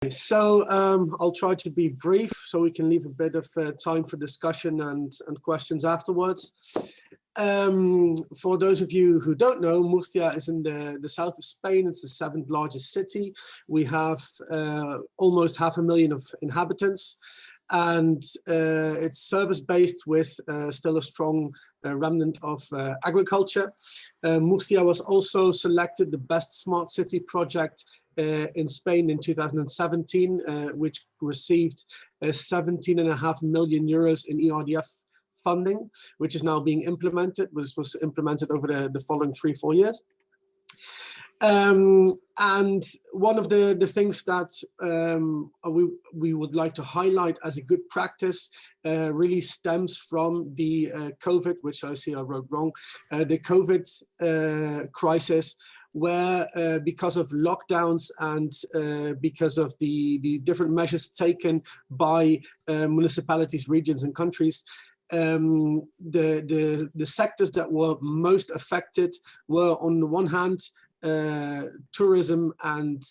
So I'll try to be brief so we can leave a bit of time for discussion and questions afterwards. For those of you who don't know, Murcia is in the south of Spain. It's the 7th largest city. We have almost 500,000 of inhabitants, and it's service-based with still a strong remnant of agriculture. Murcia was also selected the best smart city project in Spain in 2017, which received 17.5 million euros in ERDF funding, which is now being implemented, was implemented over the following 3-4 years. And one of the things that we would like to highlight as a good practice really stems from the COVID, which I see I wrote wrong, the COVID crisis, where because of lockdowns and because of the different measures taken by municipalities, regions and countries, the sectors that were most affected were, on the one hand, tourism and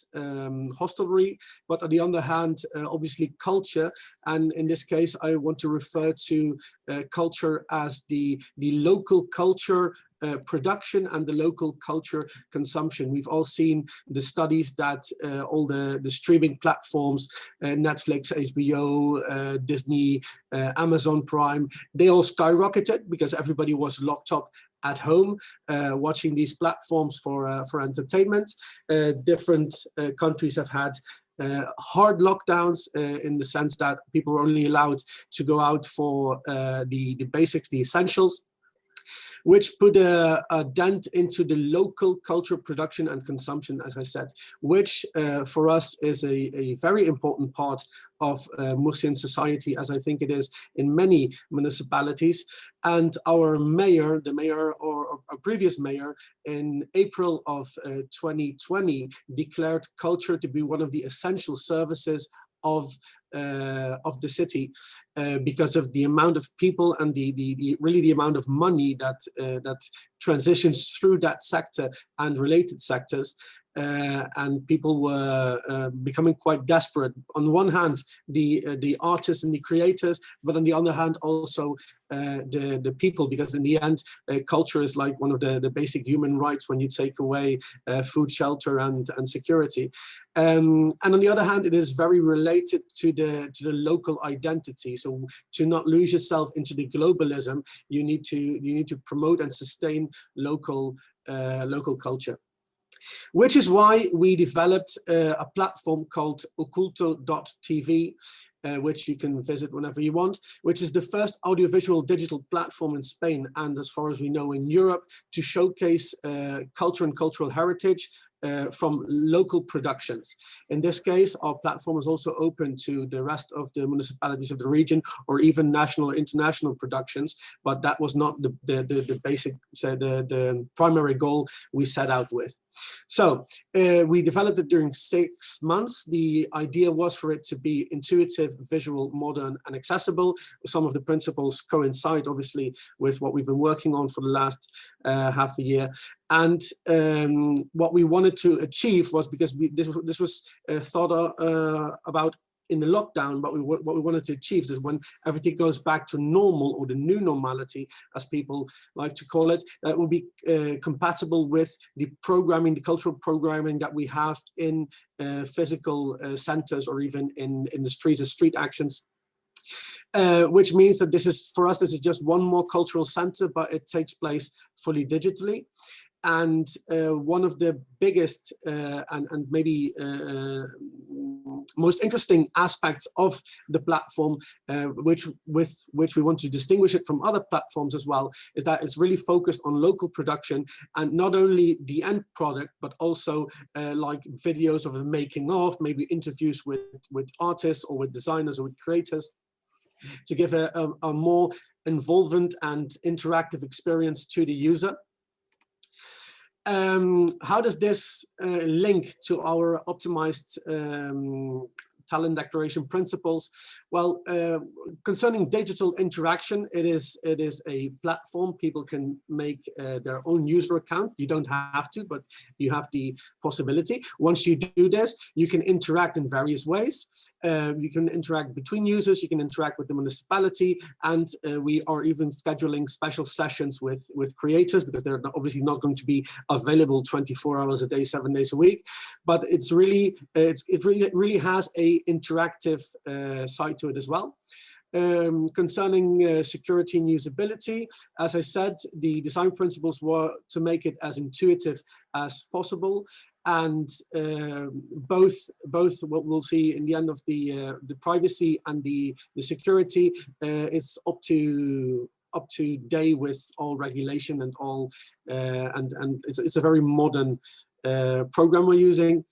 hostelry, but on the other hand, obviously culture. And in this case, I want to refer to culture as the local culture production and the local culture consumption. We've all seen the studies that all the streaming platforms, Netflix, HBO, Disney, Amazon Prime, they all skyrocketed because everybody was locked up at home, watching these platforms for entertainment. Different countries have had hard lockdowns in the sense that people were only allowed to go out for the basics, the essentials, which put a dent into the local culture production and consumption, as I said, which for us is a very important part of Murcian society, as I think it is in many municipalities. And our mayor, the mayor or a previous mayor, in April of 2020, declared culture to be one of the essential services of the city, because of the amount of people and really the amount of money that transitions through that sector and related sectors. And people were becoming quite desperate. On one hand, the artists and the creators, but on the other hand, also the people, because in the end, culture is like one of the basic human rights when you take away food, shelter, and security. And on the other hand, it is very related to the local identity. So to not lose yourself into the globalism, you need to promote and sustain local culture. Which is why we developed a platform called Oculto.tv, which you can visit whenever you want, which is the first audiovisual digital platform in Spain, and as far as we know in Europe, to showcase culture and cultural heritage from local productions. In this case, our platform is also open to the rest of the municipalities of the region, or even national or international productions, but that was not the basic, so the primary goal we set out with. So we developed it during 6 months. The idea was for it to be intuitive, visual, modern, and accessible. Some of the principles coincide, obviously, with what we've been working on for the last half a year. And what we wanted to achieve was, because this was thought about in the lockdown, but what we wanted to achieve is when everything goes back to normal, or the new normality, as people like to call it, that will be compatible with the programming, the cultural programming that we have in physical centers, or even in the streets, as street actions. Which means that this is, for us, this is just one more cultural center, but it takes place fully digitally. And one of the biggest and maybe most interesting aspects of the platform, which we want to distinguish it from other platforms as well, is that it's really focused on local production, and not only the end product, but also like videos of the making of, maybe interviews with artists or with designers or with creators, to give a more involved and interactive experience to the user. How does this link to our optimized talent declaration principles. Well, concerning digital interaction, it is a platform. People can make their own user account. You don't have to, but you have the possibility. Once you do this, you can interact in various ways. You can interact between users, you can interact with the municipality, and we are even scheduling special sessions with creators, because they're obviously not going to be available 24 hours a day, 7 days a week. But it's really, it really has a interactive side to it as well. Concerning security and usability, as I said, the design principles were to make it as intuitive as possible, and both what we'll see in the end of the privacy and the security, it's up to date with all regulation and all, and it's a very modern program we're using.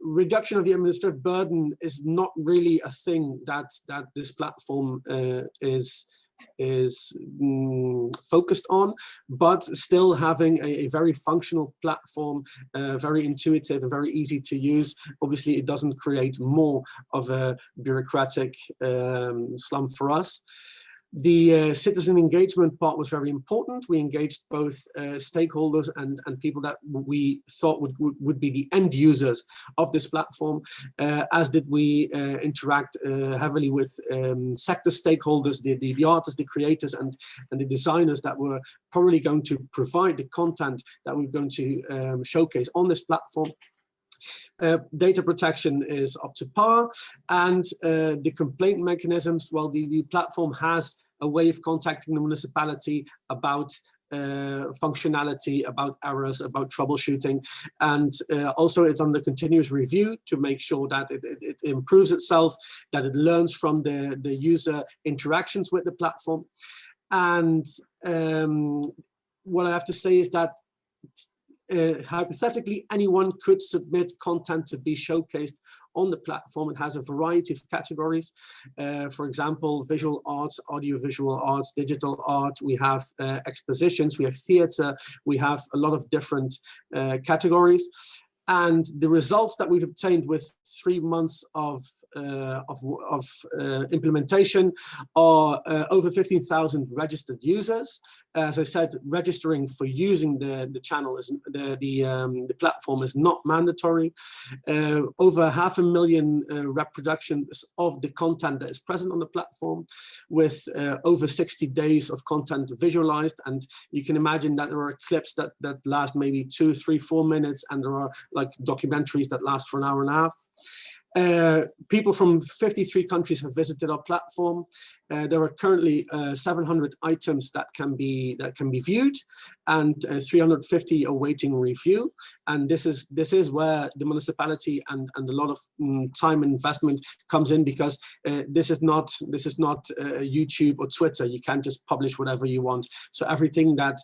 Reduction of the administrative burden is not really a thing that this platform is focused on, but still having a very functional platform, very intuitive and very easy to use. Obviously, it doesn't create more of a bureaucratic slump for us. The citizen engagement part was very important. We engaged both stakeholders and people that we thought would be the end users of this platform, as did we interact heavily with sector stakeholders, the artists, the creators, and the designers that were probably going to provide the content that we're going to showcase on this platform. Data protection is up to par, and the complaint mechanisms, well, the platform has a way of contacting the municipality about functionality, about errors, about troubleshooting, and also it's under continuous review to make sure that it improves itself, that it learns from the user interactions with the platform. And what I have to say is that hypothetically, anyone could submit content to be showcased on the platform. It has a variety of categories. For example, visual arts, audiovisual arts, digital art. We have expositions, we have theater, we have a lot of different categories. And the results that we've obtained with 3 months of implementation are over 15,000 registered users. As I said, registering for using the channel is the platform is not mandatory. Over 500,000 reproductions of the content that is present on the platform, with over 60 days of content visualized. And you can imagine that there are clips that last maybe 2, 3, 4 minutes, and there are like documentaries that last for an hour and a half. People from 53 countries have visited our platform. There are currently 700 items that can be viewed, and 350 awaiting review. And this is where the municipality and a lot of time and investment comes in, because this is not YouTube or Twitter. You can't just publish whatever you want. So everything that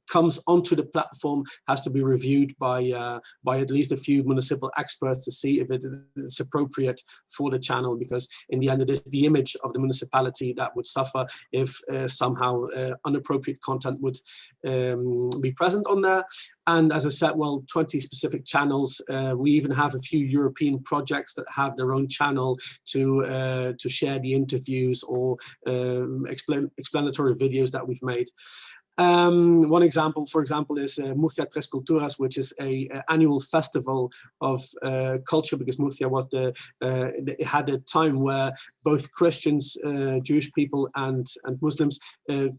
comes onto the platform has to be reviewed by at least a few municipal experts to see if it's appropriate for the channel, because in the end it is the image of the municipality that would suffer if somehow inappropriate content would be present on there. And as I said, well, 20 specific channels. We even have a few European projects that have their own channel to share the interviews or explanatory videos that we've made. One example, for example, is Murcia Tres Culturas, which is a annual festival of culture, because Murcia was it had a time where both Christians, Jewish people, and Muslims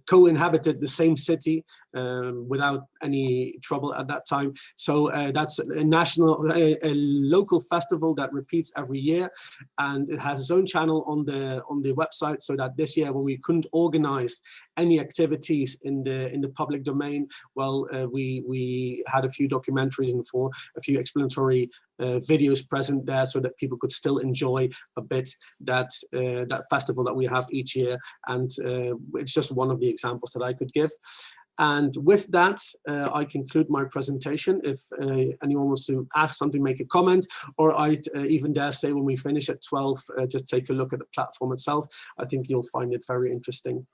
co-inhabited the same city without any trouble at that time. So that's a local festival that repeats every year, and it has its own channel on the website. So that this year, when we couldn't organize any activities in the public domain, well, we had a few documentaries and for a few explanatory videos present there, so that people could still enjoy a bit that festival that we have each year. And it's just one of the examples that I could give. And with that, I conclude my presentation. If anyone wants to ask something, make a comment, or I'd even dare say when we finish at 12, just take a look at the platform itself. I think you'll find it very interesting.